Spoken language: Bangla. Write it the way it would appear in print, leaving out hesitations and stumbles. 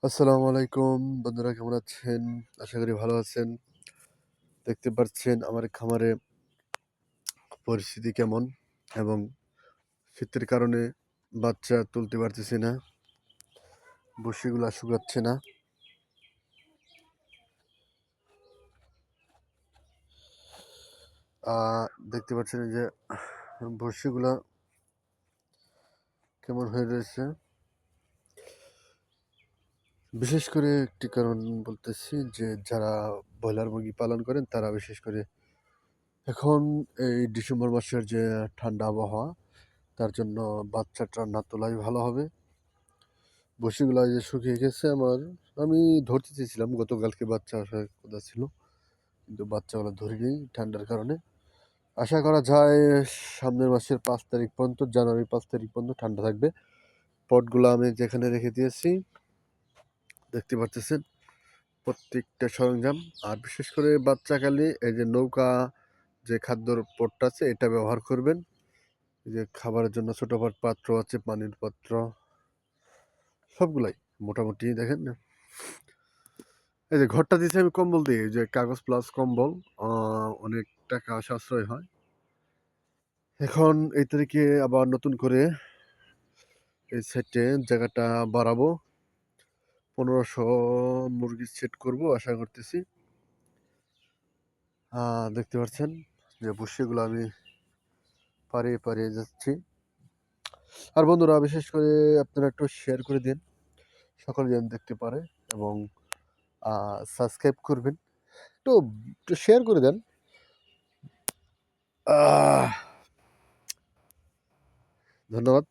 আসসালামু আলাইকুম বন্ধুরা, কেমন আছেন? আশা করি ভালো আছেন। দেখতে পাচ্ছেন আমার খামারে পরিস্থিতি কেমন এবং শীতের কারণে বাচ্চা তুলতে পারতেছি না। বসিগুলা শুকাচ্ছে না। আ দেখতে পাচ্ছেন এই যে বসিগুলা কেমন হয়ে রয়েছে। বিশেষ করে একটি কারণ বলতেছি যে যারা ব্রয়লার মুরগি পালন করেন তারা বিশেষ করে এখন এই ডিসেম্বর মাসের যে ঠান্ডা আবহাওয়া তার জন্য বাচ্চাটা না তোলাই ভালো হবে। বসিগুলা এই যে শুকিয়ে গেছে আমার। আমি ধরতে চেয়েছিলাম, গতকালকে বাচ্চা আসার কথা ছিল, কিন্তু বাচ্চাগুলো ধরিনি ঠান্ডার কারণে। আশা করা যায় সামনের মাসের 5 তারিখ পর্যন্ত, জানুয়ারি 5 তারিখ পর্যন্ত ঠান্ডা থাকবে। পটগুলো আমি যেখানে রেখে দিয়েছি দেখতে পারতেছেন, প্রত্যেকটা সরঞ্জাম। আর বিশেষ করে বাচ্চাকালে এই যে নৌকা যে খাদ্যর পটটা আছে এটা ব্যবহার করবেন। এই যে খাবারের জন্য ছোট পাত্র আছে, পানির পাত্র, সবগুলাই মোটামুটি দেখেন। এই যে ঘরটা দিয়েছি আমি কম্বল দিয়ে, যে কাগজ প্লাস কম্বল, অনেক টাকা সাশ্রয় হয়। এখন এই তারিখে আবার নতুন করে এই সেটে জায়গাটা বাড়াবো, 1500 মুরগির সেট করব আশা করতেছি। দেখতে পাচ্ছেন যে বসিগুলো আমি পাড়িয়ে পাড়িয়ে যাচ্ছি। আর বন্ধুরা, বিশেষ করে আপনারা একটু শেয়ার করে দিন, সকলে যেন দেখতে পারে, এবং সাবস্ক্রাইব করবেন। একটু একটু শেয়ার করে দেন। ধন্যবাদ।